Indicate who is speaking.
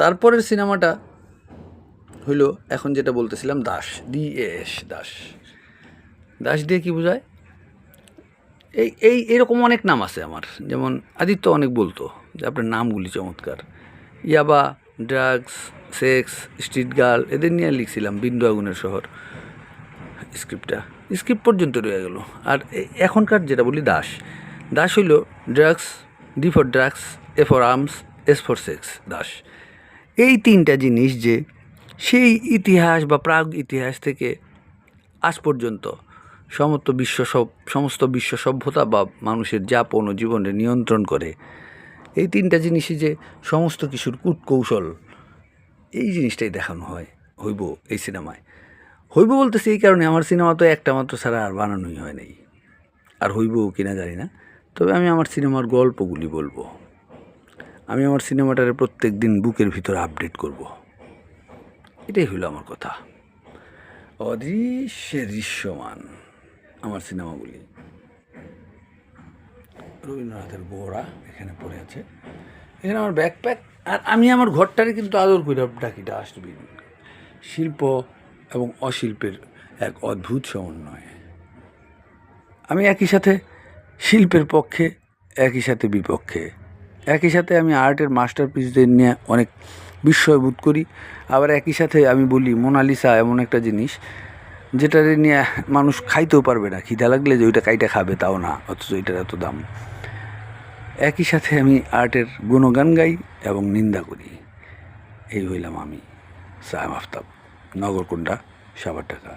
Speaker 1: তারপরের সিনেমাটা হইল এখন যেটা বলতেছিলাম দাস, DAS, দাস। দাস দিয়ে কী বোঝায়? এরকম অনেক নাম আছে আমার, যেমন আদিত্য অনেক বলতো যে আপনার নামগুলি চমৎকার। ইয়াবা, ড্রাগস, সেক্স, স্ট্রিট গার্ল, এদের নিয়ে লিখছিলাম বিন্দু আগুনের শহর স্ক্রিপ্ট পর্যন্ত রয়ে গেল। আর এখনকার যেটা বলি দাস, দাস হইল drugs, D for drugs, A for arms, S for sex, Das. এই তিনটা জিনিস যে সেই ইতিহাস বা প্রাগ ইতিহাস থেকে আজ পর্যন্ত সমস্ত বিশ্ব সভ্যতা বা মানুষের যাপন ও জীবনে নিয়ন্ত্রণ করে, এই তিনটা জিনিসই যে সমস্ত কিছুর কূটকৌশল, এই জিনিসটাই দেখানো হইব এই সিনেমায়। হইব বলতেছি এই কারণে, আমার সিনেমা তো একটা মাত্র ছাড়া আর বানানোই হয় নাই, আর হইব কিনা জানি না। তবে আমি আমার সিনেমার গল্পগুলি বলবো, আমি আমার সিনেমাটারে প্রত্যেক দিন বুকের ভিতরে আপডেট করব, এটাই হইল আমার কথা। অদৃশ্যে দৃশ্যমান আমার সিনেমাগুলি। রবীন্দ্রনাথের গোড়া এখানে পড়ে আছে, এখানে আমার ব্যাকপ্যাক। আর আমি আমার ঘরটারে কিন্তু আদর করে ডাকি ডাস্টবিন। শিল্প এবং অশিল্পের এক অদ্ভুত সমন্বয়। আমি একই সাথে শিল্পের পক্ষে, একই সাথে বিপক্ষে। একই সাথে আমি আর্টের মাস্টারপিসদের নিয়ে অনেক বিস্ময় বোধ করি, আবার একই সাথে আমি বলি মোনালিসা এমন একটা জিনিস যেটা নিয়ে মানুষ খাইতেও পারবে না, খিদা লাগলে যে ওইটা কাইটা খাবে তাও না, অথচ এটার এত দাম। একই সাথে আমি আর্টের গুণগান গাই এবং নিন্দা করি। এই হইলাম আমি, সায়েম আফতাব, নগরকুণ্ডা, সাভার ঢাকা।